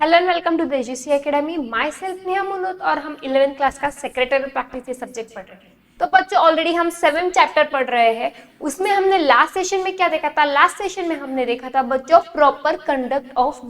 Hello and welcome to the AGC academy. Myself Neha Munot और हम 11th class का secretary practice ये subject पढ़ रहे हैं। तो बच्चों ऑलरेडी हम 7 चैप्टर पढ़ रहे हैं। उसमें हमने लास्ट सेशन में क्या देखा था? लास्ट सेशन में हमने देखा था बच्चों proper conduct of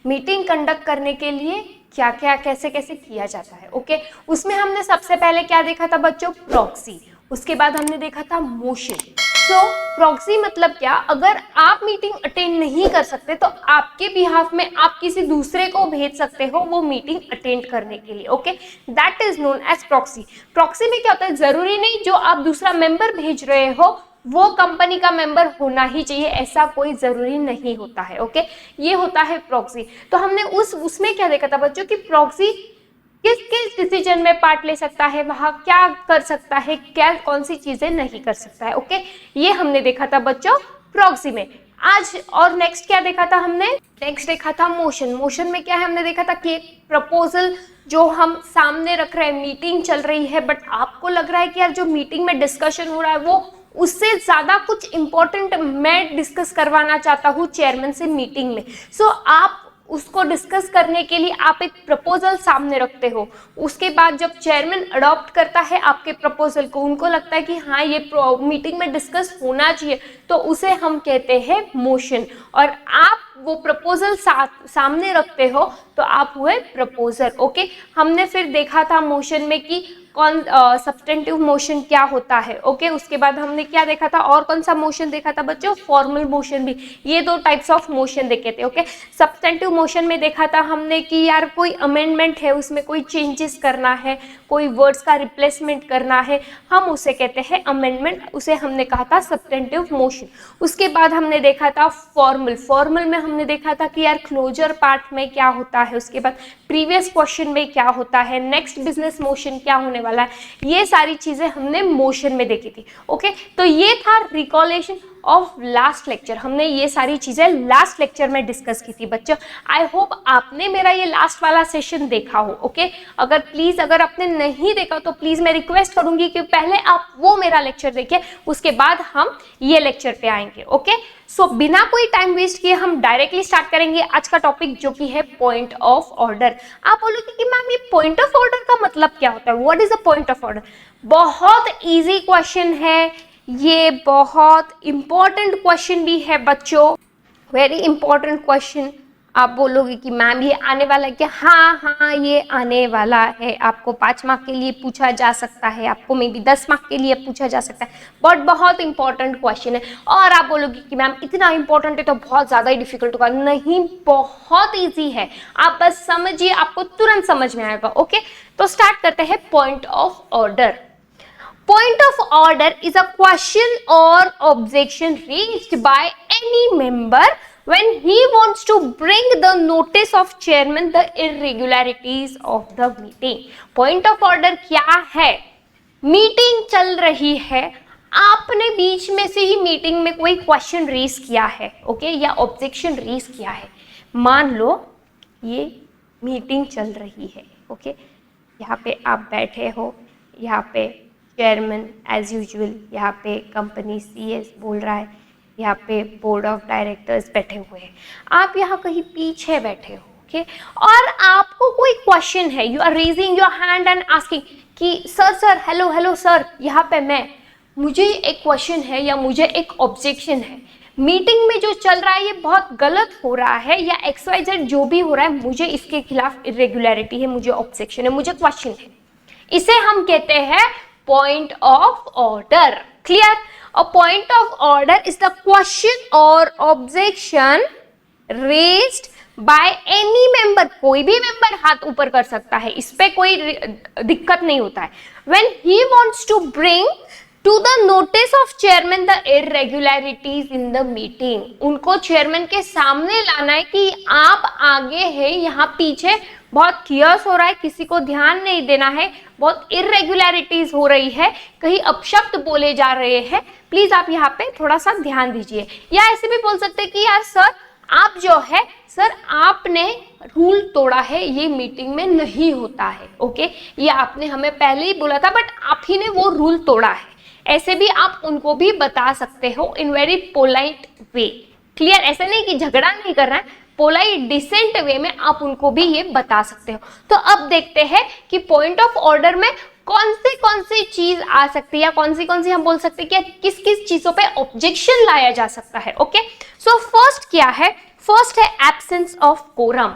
meeting conduct करने के लिए क्या क्या कैसे कैसे किया जाता है। ओके, उसमें हमने सबसे पहले क्या देखा था बच्चों? प्रॉक्सी। उसके बाद हमने देखा था मोशन। तो प्रॉक्सी मतलब क्या? अगर आप मीटिंग अटेंड नहीं कर सकते तो आपके बिहाफ में आप किसी दूसरे को भेज सकते हो वो मीटिंग अटेंड करने के लिए। Okay, that is known as proxy. Proxy में क्या होता है? जरूरी नहीं जो आप दूसरा मेंबर भेज रहे हो वो कंपनी का मेंबर होना ही चाहिए, ऐसा कोई जरूरी नहीं होता है। ओके, ये होता है प्रॉक्सी। तो हमने उसमें क्या देखा था बच्चों कि प्रॉक्सी किस किस डिसीजन में पार्ट ले सकता है, वहां क्या कर सकता है, क्या कौन सी चीजें नहीं कर सकता है। ओके, ये हमने देखा था बच्चों प्रॉक्सी में। आज और नेक्स्ट क्या देखा था हमने? नेक्स्ट देखा था मोशन। मोशन में क्या है? हमने देखा था कि एक प्रपोजल जो हम सामने रख रहे हैं, मीटिंग चल रही है बट आपको लग रहा है कि यार जो मीटिंग में डिस्कशन हो रहा है वो उससे ज्यादा कुछ इंपॉर्टेंट मैं डिस्कस करवाना चाहता हूँ चेयरमैन से मीटिंग में। सो आप उसको डिस्कस करने के लिए आप एक प्रपोजल सामने रखते हो। उसके बाद जब चेयरमैन अडॉप्ट करता है आपके प्रपोजल को, उनको लगता है कि हाँ ये मीटिंग में डिस्कस होना चाहिए, तो उसे हम कहते हैं मोशन। और आप वो प्रपोजल सामने रखते हो तो आप हुए प्रपोजर। ओके, हमने फिर देखा था मोशन में कि कौन सब्सटेंटिव मोशन क्या होता है। ओके, उसके बाद हमने क्या देखा था? और कौन सा मोशन देखा था बच्चों? फॉर्मल मोशन भी। ये दो टाइप्स ऑफ मोशन देखे थे। ओके, सब्सटेंटिव मोशन में देखा था हमने कि यार कोई अमेंडमेंट है, उसमें कोई चेंजेस करना है, कोई वर्ड्स का रिप्लेसमेंट करना है, हम उसे कहते हैं अमेंडमेंट, उसे हमने कहा था सब्सटेंटिव मोशन। उसके बाद हमने देखा था फॉर्मल में हमने देखा था कि यार क्लोजर पार्ट में क्या होता है, उसके बाद प्रीवियस क्वेश्चन में क्या होता है, नेक्स्ट बिजनेस मोशन क्या होने वाला है, ये सारी चीजें हमने मोशन में देखी थी। ओके, तो ये था रिकॉलेशन ऑफ लास्ट लेक्चर। हमने ये सारी चीजें लास्ट लेक्चर में डिस्कस की थी बच्चों। आई होप आपने मेरा ये लास्ट वाला सेशन देखा हो। ओके, अगर आपने नहीं देखा तो प्लीज मैं रिक्वेस्ट करूंगी कि पहले आप वो मेरा लेक्चर देखिए, उसके बाद हम ये लेक्चर पे आएंगे। ओके, सो बिना कोई टाइम वेस्ट किए हम डायरेक्टली स्टार्ट करेंगे आज का टॉपिक जो कि है पॉइंट ऑफ ऑर्डर। आप बोलोगे कि मैम ये पॉइंट ऑफ ऑर्डर का मतलब क्या होता है? What is a point of order? बहुत इजी क्वेश्चन है, ये बहुत इंपॉर्टेंट क्वेश्चन भी है बच्चों, वेरी इंपॉर्टेंट क्वेश्चन। आप बोलोगे कि मैम ये आने वाला है क्या? हाँ हाँ, ये आने वाला है। आपको 5 मार्क के लिए पूछा जा सकता है, आपको मे बी 10 मार्क के लिए पूछा जा सकता है, बट बहुत इंपॉर्टेंट क्वेश्चन है। और आप बोलोगे कि मैम इतना इंपॉर्टेंट है तो बहुत ज्यादा ही डिफिकल्ट होगा। नहीं, बहुत ईजी है, आप बस समझिए, आपको तुरंत समझ में आएगा। ओके, तो स्टार्ट करते हैं point of order. Point of order is a question or objection raised by any member when he wants to bring the notice of chairman the irregularities of the meeting. Point of order क्या है? Meeting चल रही है, आपने बीच में से ही meeting में कोई क्वेश्चन रेज किया है, ओके, या ऑब्जेक्शन रेज किया है। मान लो ये मीटिंग चल रही है, ओके, यहाँ पे आप बैठे हो, यहाँ पे चेयरमैन एज यूजुअल, यहाँ पे कंपनी सीएस बोल रहा है, यहाँ पे बोर्ड ऑफ डायरेक्टर्स बैठे हुए हैं, आप यहाँ कहीं पीछे बैठे हो। ओके, और आपको कोई क्वेश्चन है, you are raising your hand and asking कि सर हेलो हेलो सर, यहाँ पे मुझे एक क्वेश्चन है या मुझे एक ऑब्जेक्शन है, मीटिंग में जो चल रहा है ये बहुत गलत हो रहा है, या XYZ जो भी हो रहा है, मुझे इसके खिलाफ इरेगुलरिटी है, मुझे ऑब्जेक्शन है, मुझे क्वेश्चन है। इसे हम कहते हैं point of order. Clear? A point of order is the question or objection raised by any member. कोई भी member हाथ ऊपर कर सकता है, इस पे कोई दिक्कत नहीं होता है। When he wants to bring to the notice of chairman the irregularities in the meeting. उनको चेयरमैन के सामने लाना है कि आप आगे है, यहाँ पीछे बहुत कियास हो रहा है, किसी को ध्यान नहीं देना है, बहुत इरेगुलरिटीज हो रही है, कहीं अपशब्द बोले जा रहे हैं, प्लीज आप यहाँ पे थोड़ा सा ध्यान दीजिए। या ऐसे भी बोल सकते हैं कि यार सर आप जो है, सर आपने रूल तोड़ा है, ये मीटिंग में नहीं होता है। ओके, ये आपने हमें पहले ही बोला था बट आप ही ने वो रूल तोड़ा है। ऐसे भी आप उनको भी बता सकते हो in very polite way. Clear? ऐसे नहीं कि झगड़ा नहीं कर रहा है, पोलाइट डिसेंट वे में आप उनको भी ये बता सकते हो। तो अब देखते हैं कि पॉइंट ऑफ ऑर्डर में कौन सी चीज आ सकती है या कौन सी हम बोल सकते हैं कि किस किस चीजों पे ऑब्जेक्शन लाया जा सकता है। ओके, सो फर्स्ट क्या है? फर्स्ट है एब्सेंस ऑफ कोरम।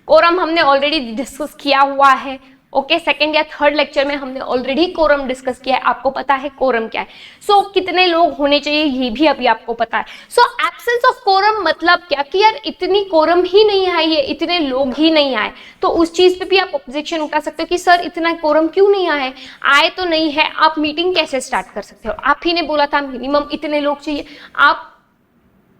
कोरम हमने ऑलरेडी डिस्कस किया हुआ है। ओके, सेकंड या थर्ड लेक्चर में हमने ऑलरेडी कोरम डिस्कस किया है, आपको पता है कोरम क्या है। सो कितने लोग होने चाहिए ये भी अभी आपको पता है। सो एब्सेंस ऑफ कोरम मतलब क्या कि यार इतनी कोरम ही नहीं आई है, इतने लोग ही नहीं आए, तो उस चीज पे भी आप ऑब्जेक्शन उठा सकते हो कि सर इतना कोरम क्यों नहीं आए तो नहीं है, आप मीटिंग कैसे स्टार्ट कर सकते हो? आप ही ने बोला था मिनिमम इतने लोग चाहिए, आप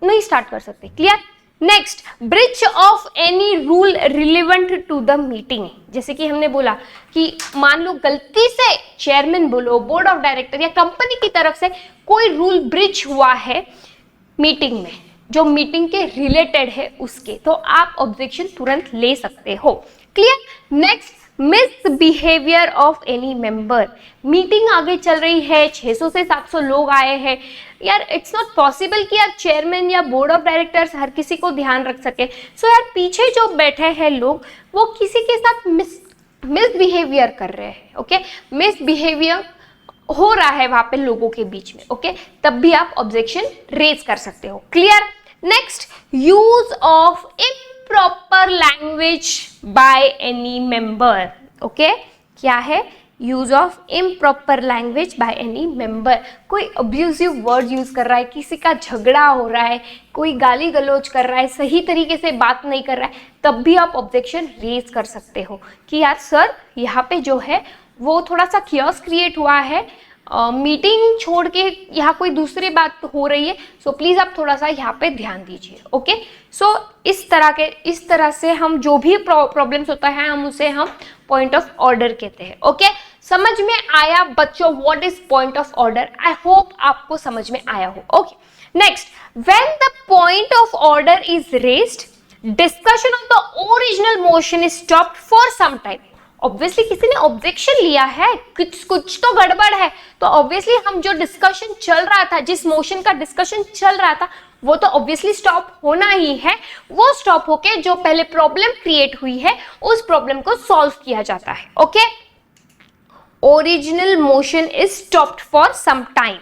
नहीं स्टार्ट कर सकते। Clear? Next, breach of any rule relevant to the meeting. जैसे कि हमने बोला कि मान लो गलती से चेयरमैन बोलो, बोर्ड ऑफ डायरेक्टर या कंपनी की तरफ से कोई रूल ब्रीच हुआ है मीटिंग में, जो मीटिंग के रिलेटेड है उसके, तो आप ऑब्जेक्शन तुरंत ले सकते हो। Clear? Next, misbehaviour of any member. Meeting आगे चल रही है, 600 से 700 लोग आए हैं, यार इट्स नॉट पॉसिबल कि यार चेयरमैन या बोर्ड ऑफ डायरेक्टर्स हर किसी को ध्यान रख सके। सो यार पीछे जो बैठे हैं लोग वो किसी के साथ मिसबिहेवियर कर रहे हैं। ओके, मिसबिहेवियर हो रहा है वहां पे लोगों के बीच में। ओके, तब भी आप ऑब्जेक्शन रेज कर सकते हो। Clear? Next, use of improper language by any member. Okay, क्या है? Use of improper language by any member. कोई अब्यूजिव वर्ड यूज कर रहा है, किसी का झगड़ा हो रहा है, कोई गाली गलौज कर रहा है, सही तरीके से बात नहीं कर रहा है, तब भी आप ऑब्जेक्शन रेज कर सकते हो कि यार सर यहाँ पे जो है वो थोड़ा सा कियोस क्रिएट हुआ है, मीटिंग छोड़ के यहाँ कोई दूसरी बात हो रही है, सो प्लीज आप थोड़ा सा यहाँ पे ध्यान दीजिए। ओके, सो इस तरह से हम जो भी प्रॉब्लम्स होता है हम उसे पॉइंट ऑफ ऑर्डर कहते हैं। ओके, समझ में आया बच्चों what is point of order? I hope आपको समझ में आया हो। Okay, next, when the point of order is raised, discussion of the original motion is stopped for some time. Obviously किसी ने ऑब्जेक्शन लिया है, कुछ तो गड़बड़ है, तो ऑब्वियसली हम जो डिस्कशन चल रहा था, जिस मोशन का डिस्कशन चल रहा था, वो तो ऑब्वियसली स्टॉप होना ही है। वो स्टॉप होके जो पहले प्रॉब्लम क्रिएट हुई है उस प्रॉब्लम को सॉल्व किया जाता है। Okay, original motion is stopped for some time.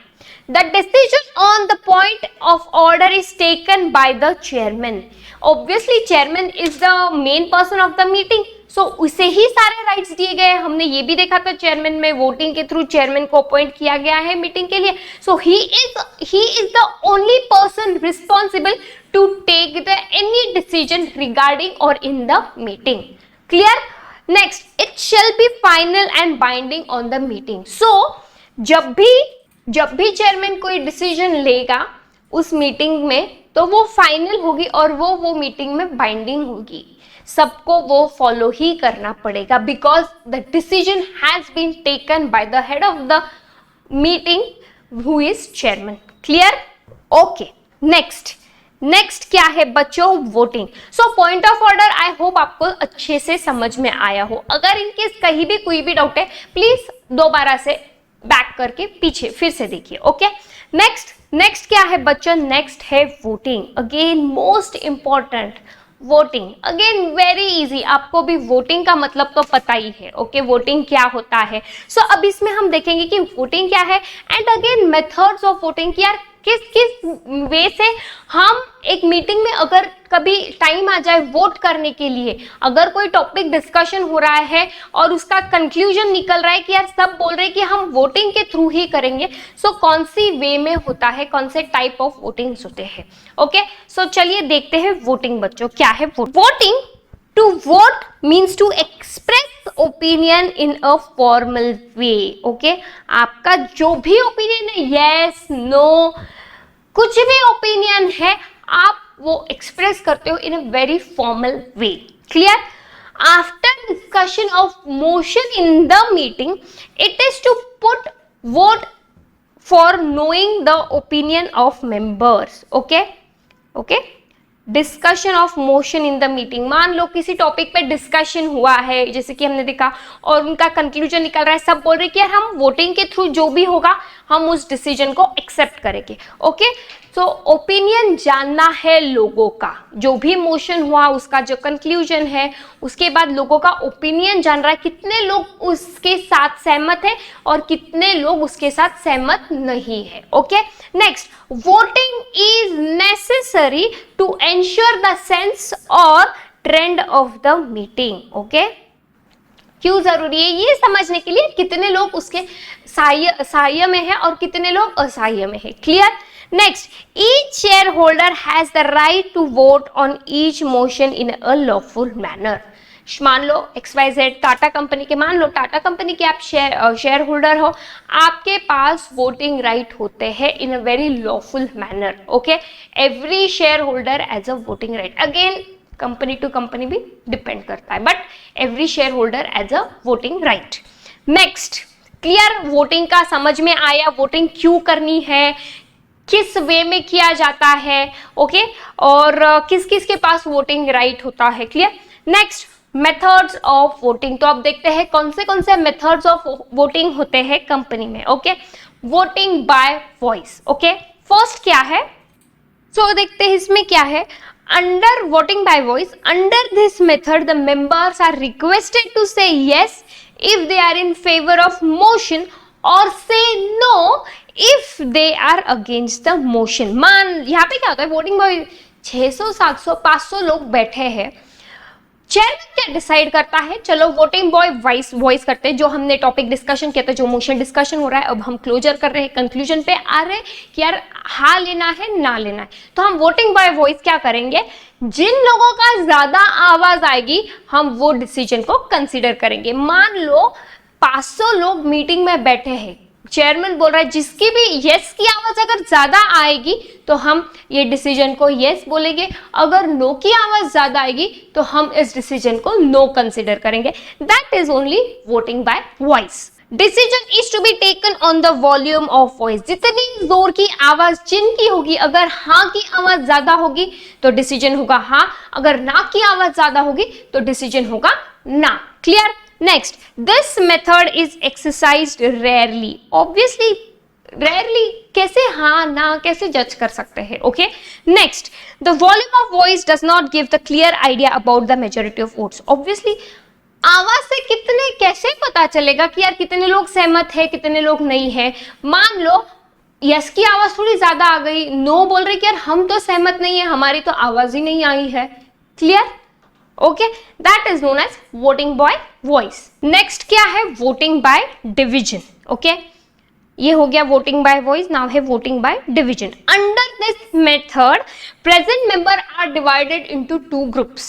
The decision on the point of order is taken by the chairman. Obviously, chairman is the main person of the meeting. So उसे ही सारे rights दिए गए हैं। हमने ये भी देखा था चेयरमैन में वोटिंग के थ्रू चेयरमैन को अपॉइंट किया गया है मीटिंग के लिए। So he is the only person responsible to take the any decision regarding or in the meeting. Clear? Next, it shall be final and binding on the meeting. So जब भी chairman कोई decision लेगा उस meeting में तो वो final होगी और वो मीटिंग में बाइंडिंग होगी। सबको वो फॉलो ही करना पड़ेगा because the decision has been taken by the head of the meeting who is chairman. Clear? Okay, next क्या है बच्चों? Voting. So point of order I hope आपको अच्छे से समझ में आया हो। अगर इनकेस कहीं भी कोई भी डाउट है प्लीज दोबारा से बैक करके पीछे फिर से देखिए। ओके, नेक्स्ट क्या है बच्चों? नेक्स्ट है voting. Again most important, voting. Again very easy, आपको भी वोटिंग का मतलब तो पता ही है। ओके, वोटिंग क्या होता है? सो अब इसमें हम देखेंगे कि वोटिंग क्या है and again methods of voting, कि यार किस वे से हम एक मीटिंग में अगर कभी टाइम आ जाए वोट करने के लिए, अगर कोई टॉपिक डिस्कशन हो रहा है और उसका कंक्लूजन निकल रहा है कि यार सब बोल रहे हैं कि हम वोटिंग के थ्रू ही करेंगे, सो कौन सी वे में होता है, कौन से टाइप ऑफ वोटिंग्स होते हैं। ओके, सो चलिए देखते हैं वोटिंग बच्चों क्या है। Voting, to vote means to express opinion in a formal way. Okay, आपका जो भी ओपिनियन है, यस नो कुछ भी ओपिनियन है, आप वो एक्सप्रेस करते हो in a very formal way. Clear? After discussion of motion in the meeting it is to put vote for knowing the opinion of members. Okay, discussion of motion in the meeting. मान लो किसी topic पे discussion हुआ है जैसे कि हमने देखा और उनका कंक्लूजन निकल रहा है, सब बोल रहे हैं कि यार हम वोटिंग के थ्रू जो भी होगा हम उस डिसीजन को एक्सेप्ट करेंगे। ओके, तो ओपिनियन जानना है लोगों का, जो भी मोशन हुआ उसका जो कंक्लूजन है, उसके बाद लोगों का ओपिनियन जान रहा है, कितने लोग उसके साथ सहमत है और कितने लोग उसके साथ सहमत नहीं है। Okay, next, voting is necessary to ensure the sense और trend of the meeting. Okay, क्यों जरूरी है ये समझने के लिए कितने लोग उसके सहाय में है और कितने लोग असहाय में है। Clear? Next, each shareholder has the right to vote on each motion in a lawful manner. मान लो XYZ टाटा कंपनी के, मान लो टाटा कंपनी के आप शेयर होल्डर हो, आपके पास वोटिंग राइट होते हैं in a very lawful manner. Okay, every share holder has a voting right, again company to company भी डिपेंड करता है, but every share holder has a voting right. Next, clear? Voting का समझ में आया, voting क्यों करनी है, किस वे में किया जाता है। ओके, और किस किस के पास वोटिंग राइट होता है। Clear? Next, methods of voting, तो अब देखते हैं कौन से मेथड्स ऑफ वोटिंग होते हैं कंपनी में। Okay, voting by voice. Okay, first क्या है, सो देखते हैं इसमें क्या है। Under voting by voice, under this method, the members are requested to say yes if they are in favor of motion or say no if they are against the motion। मान यहाँ पे क्या होता है, वोटिंग बॉय 600, 700, 500 लोग बैठे हैं, chairman क्या डिसाइड करता है, चलो वोटिंग बॉय वॉइस करते हैं, जो हमने टॉपिक डिस्कशन किया था, जो मोशन डिस्कशन हो रहा है, अब हम क्लोजर कर रहे हैं, कंक्लूजन पे आ रहे हैं कि यार हाँ लेना है ना लेना है, तो हम वोटिंग बाय वॉइस क्या करेंगे, जिन लोगों का ज्यादा आवाज आएगी हम वो डिसीजन को कंसीडर करेंगे। मान लो 500 लोग मीटिंग में बैठे हैं, चेयरमैन बोल रहा है जिसकी भी यस की आवाज अगर ज्यादा आएगी तो हम ये डिसीजन को यस बोलेंगे, अगर नो की आवाज ज्यादा आएगी तो हम इस डिसीजन को नो कंसीडर करेंगे। That is only voting by voice. Decision is to be taken on the volume of voice, जितनी जोर की आवाज जिनकी होगी, अगर हाँ की आवाज ज्यादा होगी तो डिसीजन होगा हाँ, अगर ना की आवाज ज्यादा होगी तो डिसीजन होगा ना। Clear? Next, this method is exercised rarely. Obviously, rarely कैसे हाँ ना कैसे जज कर सकते हैं। Okay. Next, the volume of voice does not give the clear idea about the majority of votes. Obviously, आवाज से कितने कैसे पता चलेगा कि यार कितने लोग सहमत है कितने लोग नहीं है। मान लो यस की आवाज थोड़ी ज्यादा आ गई, नो बोल रहे कि यार हम तो सहमत नहीं है, हमारी तो आवाज ही नहीं आई है। Clear? Okay, that is known as voting by voice. Next क्या है, वोटिंग बाय डिवीजन। ओके, ये हो गया वोटिंग बाय वॉइस, नाउ है voting by division. Under this method present member are divided into two groups.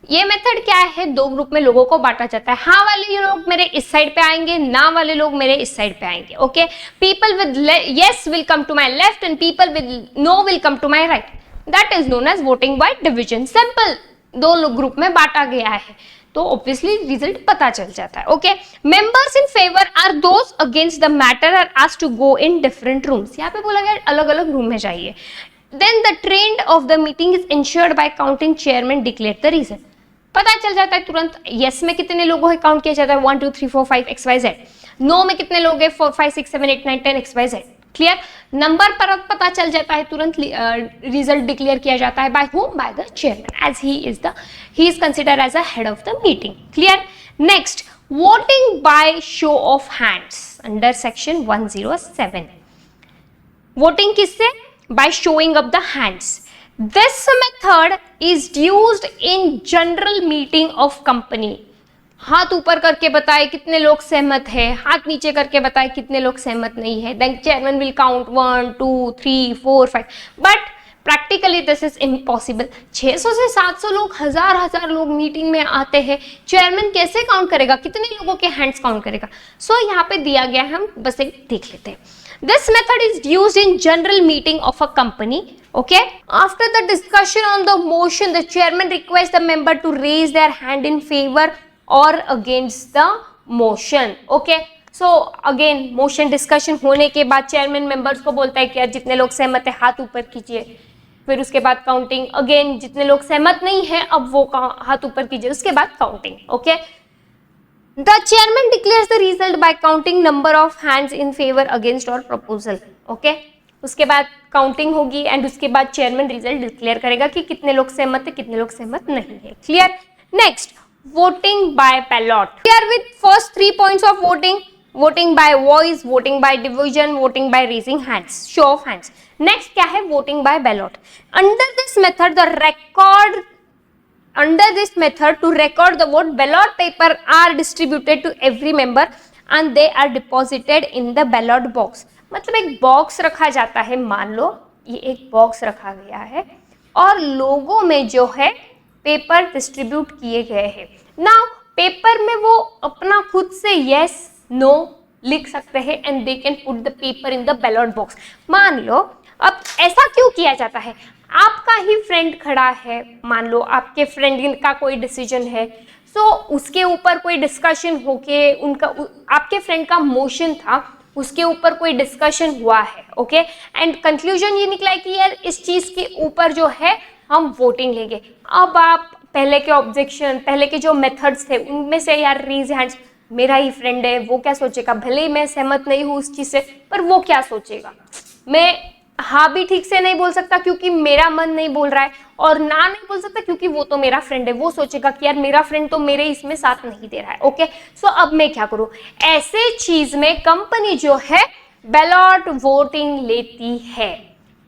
ये method क्या है, दो ग्रुप में लोगों को बांटा जाता है, हाँ वाले लोग मेरे इस साइड पे आएंगे, ना वाले लोग मेरे इस साइड पे आएंगे। Okay, people with yes will come to my left and people with no will come to my right. That is known as voting by division. Simple, दो ग्रुप में बांटा गया है तो ऑब्वियसली रिजल्ट पता चल जाता है। Okay, members in favour are those against the matter are asked to go in different rooms. यहाँ पे बोला गया अलग अलग रूम में जाइए। Then the trend of the meeting is ensured by counting, chairman declare the reason. पता चल जाता है तुरंत, यस में कितने लोगों है काउंट किया जाता है 1 2 3 4 5 XYZ, नो में कितने लोग है 4 5 6 7 8 9 10 XYZ। क्लियर? नंबर पर पता चल जाता है, तुरंत रिजल्ट डिक्लेयर किया जाता है। By whom? By the chairman, as he is considered as a head of the meeting. Clear? Next, voting by show of hands under section 107। वोटिंग किससे? By showing of the hands. This method is used in general meeting of company. हाथ ऊपर करके बताए कितने लोग सहमत है, हाथ नीचे करके बताए कितने लोग सहमत नहीं है। Then chairman will count 1 2 3 4 5, but practically this is impossible. 600 से 700 लोग, हजार लोग मीटिंग में आते हैं, चेयरमैन कैसे काउंट करेगा, कितने लोगों के हैंड्स काउंट करेगा। सो यहाँ पे दिया गया है, हम बस एक देख लेते हैं। This method is used in general meeting of a company. Okay. After the discussion on the motion, the chairman requests the member to raise their hand in favor or against the motion. Okay. So again motion discussion होने के बाद chairman members को बोलता है कि यार जितने लोग सहमत है हाथ ऊपर कीजिए, फिर उसके बाद काउंटिंग, अगेन जितने लोग सहमत नहीं है अब वो हाथ ऊपर कीजिए, उसके बाद counting. Okay, The chairman declares the result by counting number of hands in favor, against or proposal. Okay? उसके बाद काउंटिंग होगी एंड उसके बाद चेयरमैन रिजल्ट डिक्लेयर करेगा कि कितने लोग सहमत है, कितने लोग सहमत नहीं है. Clear? Next, voting by ballot. Clear with first 3 points of voting. Voting by voice, voting by division, voting by raising hands, show of hands. Next क्या है? Voting by ballot. Under this method the record to record the vote, ballot paper are distributed to every member and they are deposited in the ballot box. मतलब एक box रखा जाता है. मान लो ये एक बॉक्स रखा गया है और लोगों में जो है पेपर डिस्ट्रीब्यूट किए गए हैं. नाउ पेपर में वो अपना खुद से यस नो लिख सकते हैं and they can put the paper in the ballot box. मान लो अब ऐसा क्यों किया जाता है? आपका ही फ्रेंड खड़ा है, मान लो आपके फ्रेंड का कोई डिसीजन है, सो उसके ऊपर कोई डिस्कशन होके उनका आपके फ्रेंड का मोशन था, उसके ऊपर कोई डिस्कशन हुआ है. ओके, एंड कंक्लूजन ये निकला है कि यार इस चीज के ऊपर जो है हम वोटिंग लेंगे. अब आप पहले के ऑब्जेक्शन, पहले के जो मेथड्स थे उनमें से यार रेज हैंड्स, मेरा ही फ्रेंड है, वो क्या सोचेगा, भले ही मैं सहमत नहीं हूँ उस चीज से, पर वो क्या सोचेगा. मैं हाँ भी ठीक से नहीं बोल सकता क्योंकि मेरा मन नहीं बोल रहा है, और ना नहीं बोल सकता क्योंकि वो तो मेरा फ्रेंड है, वो सोचेगा कि यार मेरा फ्रेंड तो मेरे इसमें साथ नहीं दे रहा है. ओके, सो अब मैं क्या करूं? ऐसे चीज में कंपनी जो है बैलॉट वोटिंग लेती है,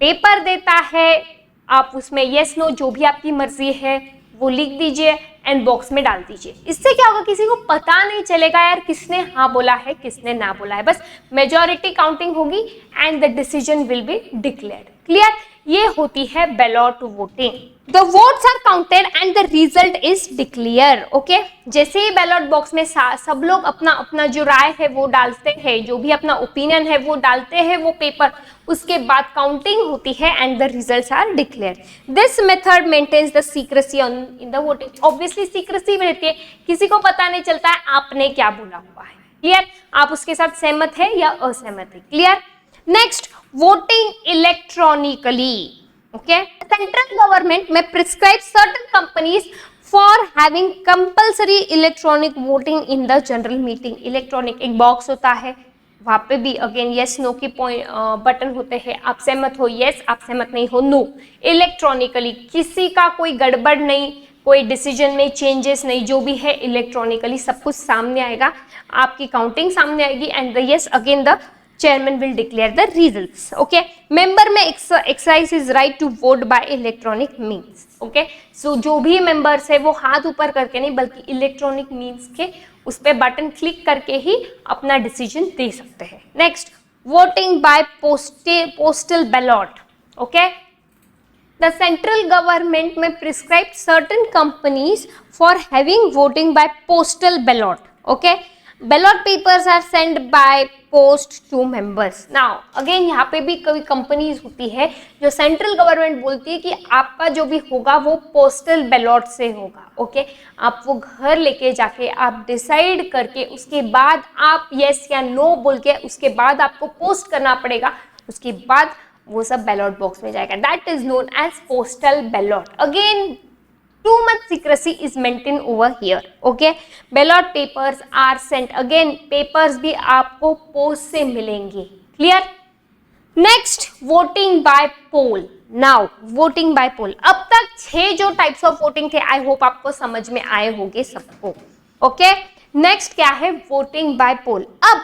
पेपर देता है, आप उसमें यस नो जो भी आपकी मर्जी है वो लिख दीजिए एंड बॉक्स में डाल दीजिए. इससे क्या होगा? किसी को पता नहीं चलेगा यार किसने हाँ बोला है, किसने ना बोला है. बस मेजॉरिटी काउंटिंग होगी and the decision will be declared. Clear? ये होती है ballot voting. The votes are counted and the result is declare. Okay, जैसे ही बैलॉट बॉक्स में सब लोग अपना अपना जो राय है वो डालते हैं, जो भी अपना ओपिनियन है वो डालते हैं वो पेपर, उसके बाद काउंटिंग होती है and the results are declared. This method maintains the secrecy in the voting. Obviously secrecy रहती है, किसी को पता नहीं चलता है आपने क्या बोला हुआ है. क्लियर? आप उसके साथ सहमत है या असहमत है. Clear? Next, voting electronically. Okay, central government में prescribe certain companies for having compulsory electronic voting in the general meeting. Electronic एक बॉक्स होता है, वहां पे भी अगेन यस नो की बटन होते हैं. आप सहमत हो यस, आप सहमत नहीं हो नो. इलेक्ट्रॉनिकली, किसी का कोई गड़बड़ नहीं, कोई डिसीजन में चेंजेस नहीं, जो भी है इलेक्ट्रॉनिकली सब कुछ सामने आएगा, आपकी काउंटिंग सामने आएगी and the yes again the chairman will declare the results. Okay, member में exercise his right to vote by electronic means. Okay, so जो भी members है वो हाथ ऊपर करके नहीं बल्कि इलेक्ट्रॉनिक मीन्स के उस पे बटन क्लिक करके ही अपना डिसीजन दे सकते हैं. Next, voting by postal ballot. Okay, the central government may prescribe certain companies for having voting by postal ballot. Okay, ballot papers are sent by post to members. now again यहाँ पे भी कई companies होती है जो central government बोलती है कि आपका जो भी होगा वो पोस्टल बैलॉट से होगा. ओके, आप वो घर लेके जाके आप डिसाइड करके उसके बाद आप यस या नो बोल के उसके बाद आपको पोस्ट करना पड़ेगा, उसके बाद वो सब बैलॉट बॉक्स में जाएगा. That is known as postal ballot. Again too much secrecy is maintained over here. Okay, ballot papers are sent. Again papers भी आपको पोस्ट से मिलेंगे. Clear? Next, voting by pole. Now voting by पोल. अब तक 6 जो types of voting थे, आई hope आपको समझ में आए होंगे सबको. ओके, नेक्स्ट क्या है? वोटिंग बाय पोल. अब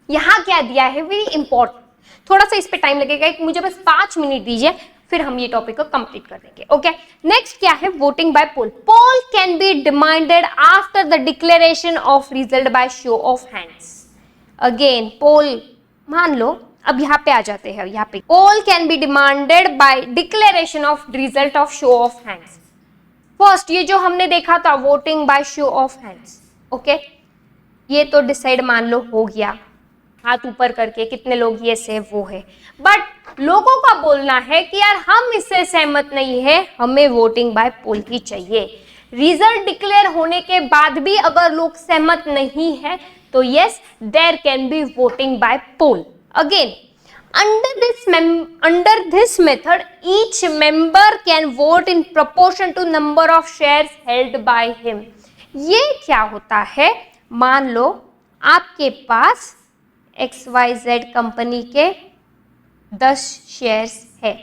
यहाँ क्या दिया है, वेरी इंपॉर्टेंट, थोड़ा सा इस पे टाइम लगेगा, मुझे बस 5 मिनट दीजिए फिर हम ये टॉपिक को कंप्लीट कर देंगे. ओके, नेक्स्ट क्या है? Voting by poll. Poll can be demanded after the declaration of result by show of hands. Again poll, मान लो अब यहाँ पे आ जाते हैं, यहाँ पे poll can be demanded by declaration of result of show of hands. First ये जो हमने देखा था voting by show of hands. Okay, ये तो डिसाइड मान लो हो गया, हाथ ऊपर करके कितने लोग ये से वो है, बट लोगों का बोलना है कि यार हम इससे सहमत नहीं है, हमें वोटिंग बाय पोल ही चाहिए. रिजल्ट डिक्लेयर होने के बाद भी अगर लोग सहमत नहीं है तो yes there can be voting by poll. Again under this method each member can vote in proportion to number of shares held by him. ये क्या होता है? मान लो आपके पास XYZ कंपनी के 10 शेयर्स है,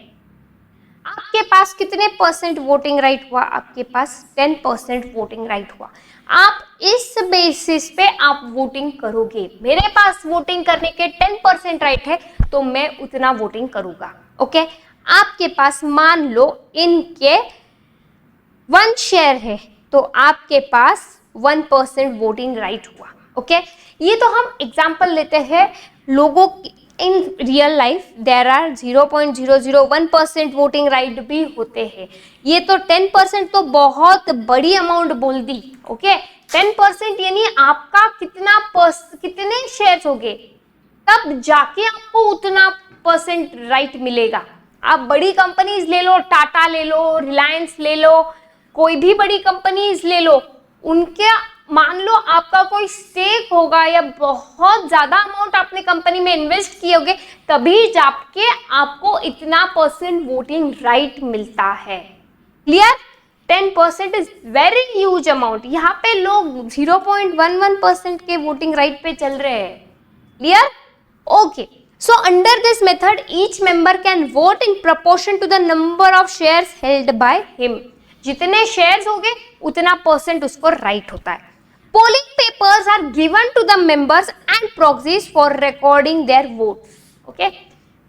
आपके पास कितने परसेंट वोटिंग राइट हुआ? आपके पास 10% वोटिंग राइट हुआ। आप इस बेसिस पे आप वोटिंग करोगे। मेरे पास वोटिंग करने के 10% राइट है तो मैं उतना वोटिंग करूंगा। ओके, आपके पास मान लो इनके 1 शेयर है तो आपके पास 1% वोटिंग राइट हुआ। ओके, ये तो हम एग्जाम्पल लेते हैं लोगों in real life there are 0.001% voting right भी होते हैं। ये तो 10% तो बहुत बड़ी अमाउंट बोल दी। ओके, 10% यानी आपका कितने शेयर्स हो गए, तब जाके आपको उतना परसेंट राइट मिलेगा। आप बड़ी कंपनीज ले लो, टाटा ले लो, रिलायंस ले लो, कोई भी बड़ी कंपनीज ले लो, उनके मान लो आपका कोई स्टेक होगा या बहुत ज्यादा अमाउंट आपने कंपनी में इन्वेस्ट किए होगे, तभी जाके आपको इतना परसेंट वोटिंग राइट मिलता है। Clear? 10% is very huge amount. यहाँ पे लोग 0.11% के वोटिंग राइट पे चल रहे हैं। Clear? Okay, so under this method each member can vote in proportion to the number of shares held by him। जितने शेयर्स होंगे उतना परसेंट उसको राइट होता है। Polling papers are given to the members and proxies for recording their votes. Okay,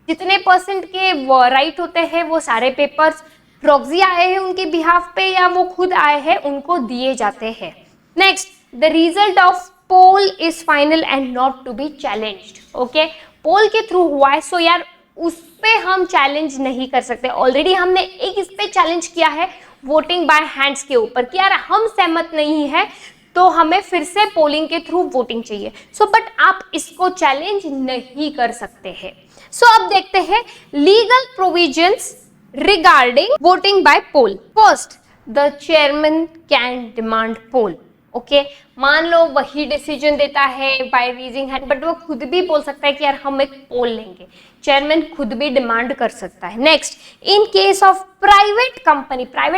जितने percent के right होते हैं वो सारे पेपर्स प्रॉक्सी आए हैं उनके बिहाफ पे या वो खुद आए हैं उनको दिए जाते हैं। Next, the result of poll is final and not to be challenged. Okay, poll के थ्रू हुआ है सो यार उस पे हम चैलेंज नहीं कर सकते। ऑलरेडी हमने एक इस पे चैलेंज किया है वोटिंग बाय हैंड्स के ऊपर कि यार हम सहमत नहीं है तो हमें फिर से पोलिंग के थ्रू वोटिंग चाहिए। सो बट आप इसको चैलेंज नहीं कर सकते हैं। सो अब देखते हैं legal provisions regarding voting by poll. First, the chairman can demand poll. Okay, मान लो वही डिसीजन देता है बाय रेजिंग हैंड, बट वो खुद भी बोल सकता है कि यार हम एक पोल लेंगे। चेयरमैन खुद भी डिमांड कर सकता है। Next, in case of private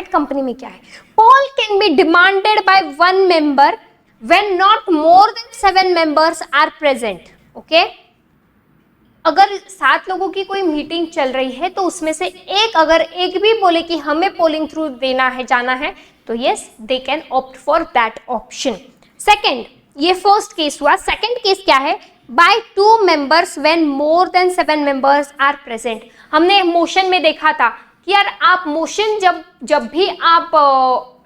company में क्या है? Poll can be demanded by 1 member when not more than 7 members are present. Okay, अगर 7 लोगों की कोई मीटिंग चल रही है तो उसमें से अगर एक भी बोले कि हमें पोलिंग थ्रू देना है, जाना है, तो yes they can opt for that option. Second, ये फर्स्ट केस हुआ। सेकेंड केस क्या है? By 2 members when more than 7 members are present. हमने मोशन में देखा था कि यार आप मोशन जब भी आप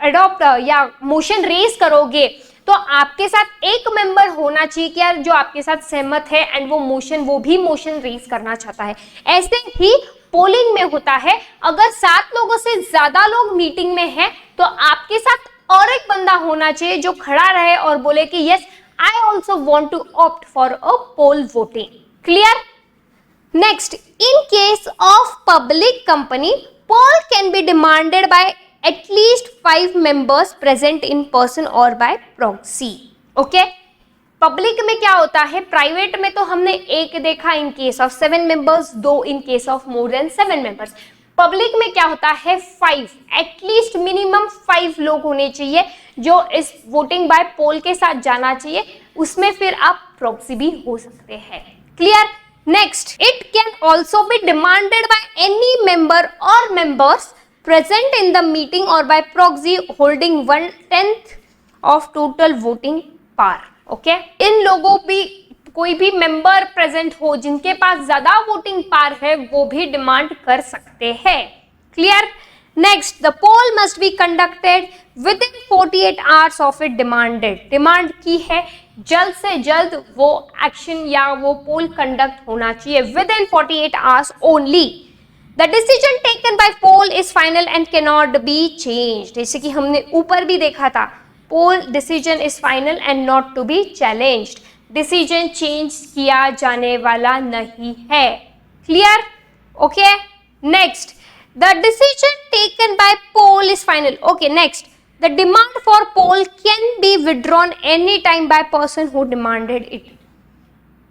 अडॉप्ट या मोशन रेज करोगे तो आपके साथ एक मेंबर होना चाहिए कि यार जो आपके साथ सहमत है एंड वो भी मोशन रेज करना चाहता है। ऐसे ही पोलिंग में होता है, अगर 7 लोगों से ज्यादा लोग मीटिंग में हैं तो आपके साथ और एक बंदा होना चाहिए जो खड़ा रहे और बोले कि yes I also want to opt for a poll voting. Clear? Next, in case of public company poll can be demanded by at least 5 members present in person or by proxy। Okay, public में क्या होता है? Private में तो हमने एक देखा इन case of 7 members, 2 in case of more than 7 members. Public में क्या होता है? 5, एटलीस्ट मिनिमम 5 लोग होने चाहिए जो इस वोटिंग बाय पोल के साथ जाना चाहिए। उसमें फिर आप प्रॉक्सी भी हो सकते हैं। Clear? Next, it can also be demanded by any member और members present in the meeting or by proxy holding 1/10 of total voting power। Okay, इन लोगों भी कोई भी मेंबर प्रेजेंट हो जिनके पास ज्यादा वोटिंग पावर है वो भी डिमांड कर सकते हैं। Clear? Next, the poll must be conducted within 48 hours of it demanded. Demand की है जल्द से जल्द वो एक्शन या वो पोल कंडक्ट होना चाहिए with in 48 hours only. The decision taken by poll is final and cannot be changed। जैसे कि हमने ऊपर भी देखा था, poll decision is final and not to be challenged। Decision change किया जाने वाला नहीं है। Clear? Okay, next, the decision taken by poll is final. Okay, next, the demand for poll can be withdrawn any time by person who demanded it.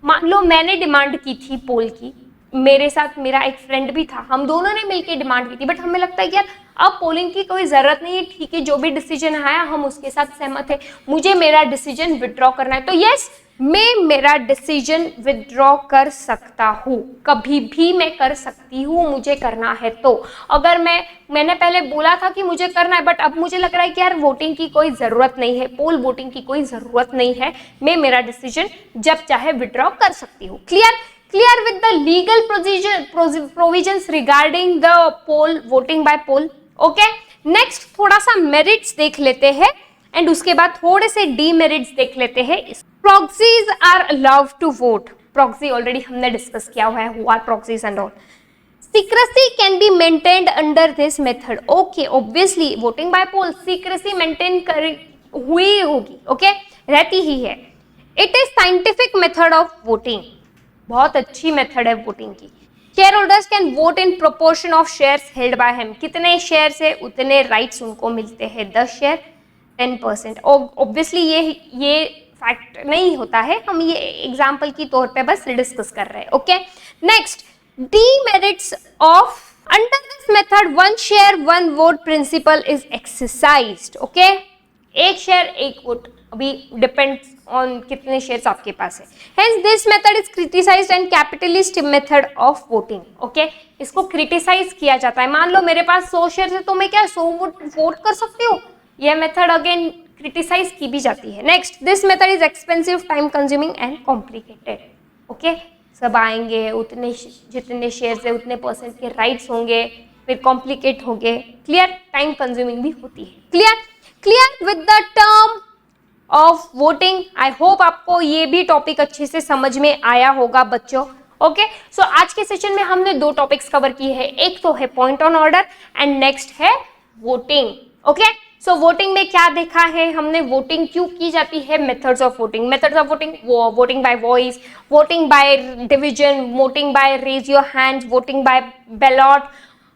मान लो मैंने demand की थी पोल की, मेरे साथ मेरा एक फ्रेंड भी था, हम दोनों ने मिलकर डिमांड की थी, बट हमें लगता है कि यार अब पोलिंग की कोई ज़रूरत नहीं है, ठीक है, जो भी डिसीजन आया हम उसके साथ सहमत है, मुझे मेरा डिसीजन विड्रॉ करना है। तो यस, मैं मेरा डिसीजन विड्रॉ कर सकता हूँ, कभी भी मैं कर सकती हूँ, मुझे करना है तो। अगर मैंने पहले बोला था कि मुझे करना है, बट अब मुझे लग रहा है कि यार वोटिंग की कोई ज़रूरत नहीं है, पोल वोटिंग की कोई ज़रूरत नहीं है, मैं मेरा डिसीजन जब चाहे विड्रॉ कर सकती हूँ। Clear with the legal provisions regarding the poll voting by poll. Okay, next थोड़ा सा मेरिट्स देख लेते हैं एंड उसके बाद थोड़े से डीमेरिट्स देख लेते हैं। Proxies are allowed to vote. Proxy already हमने डिस्कस किया हुआ है, who are proxies and all. Secrecy can be maintained under this method. Okay, obviously voting by poll secrecy maintain हुई होगी, ओके, रहती ही है। It is scientific method of voting, बहुत अच्छी मेथड है वोटिंग की। Share holders can vote in proportion of shares held by him. कितने शेयर है उतने राइट्स उनको मिलते हैं, 10 शेयर 10%। ऑब्वियसली ये फैक्ट नहीं होता है, हम ये एग्जाम्पल की तौर पे बस डिस्कस कर रहे हैं। Okay, next demerits of under this method 1 share 1 vote principle is exercised. Okay, 1 share 1 vote, अभी डिपेंड्स ऑन कितने शेयर्स आपके पास है। Hence this method is criticised and capitalist method of voting. Okay, इसको क्रिटिसाइज किया जाता है। मान लो मेरे पास 100 शेयर है तो मैं क्या 100 वोट कर सकती हूँ, यह मेथड अगेन क्रिटिसाइज की भी जाती है। Next, this method is expensive, time consuming and complicated. Okay, सब आएंगे, उतने जितने शेयर्स है उतने परसेंट के राइट्स होंगे, फिर कॉम्प्लिकेट होंगे। क्लियर, टाइम कंज्यूमिंग भी होती है। Clear with the term of voting. I hope आपको ये भी टॉपिक अच्छे से समझ में आया होगा बच्चों। ओके, सो आज के सेशन में हमने 2 टॉपिक्स कवर किए हैं, एक तो है point on order and next है वोटिंग। ओके, सो वोटिंग में क्या देखा है हमने, वोटिंग क्यों की जाती है, methods of voting. Methods of voting, voting by voice, voting by division, voting by raise your hand, voting by ballot,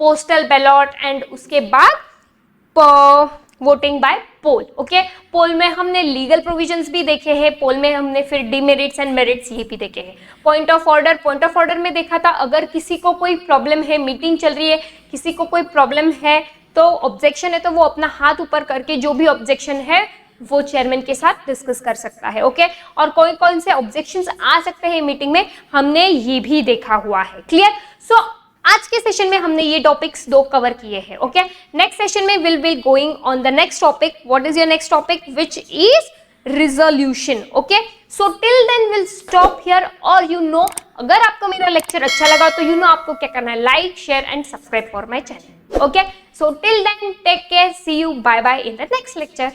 postal ballot and उसके बाद voting by poll. Okay, poll में हमने लीगल प्रोविजंस भी देखे हैं, पोल में हमने फिर डीमेरिट्स एंड मेरिट्स ये भी देखे हैं। पॉइंट ऑफ ऑर्डर में देखा था, अगर किसी को कोई प्रॉब्लम है, मीटिंग चल रही है, किसी को कोई प्रॉब्लम है तो ऑब्जेक्शन है तो वो अपना हाथ ऊपर करके जो भी ऑब्जेक्शन है वो चेयरमैन के साथ डिस्कस कर सकता है। ओके, और कौन से ऑब्जेक्शंस आ सकते हैं मीटिंग में, हमने ये भी देखा हुआ है। क्लियर, सो आज के सेशन में हमने ये टॉपिक्स 2 कवर किए हैं। ओके, नेक्स्ट सेशन में will be going on the next topic. What is your next topic, which is resolution. Okay, so till then will stop here. और अगर आपको मेरा लेक्चर अच्छा लगा तो आपको क्या करना है, like share and subscribe for my channel. Okay, so till then take care, see you, bye bye in the next lecture.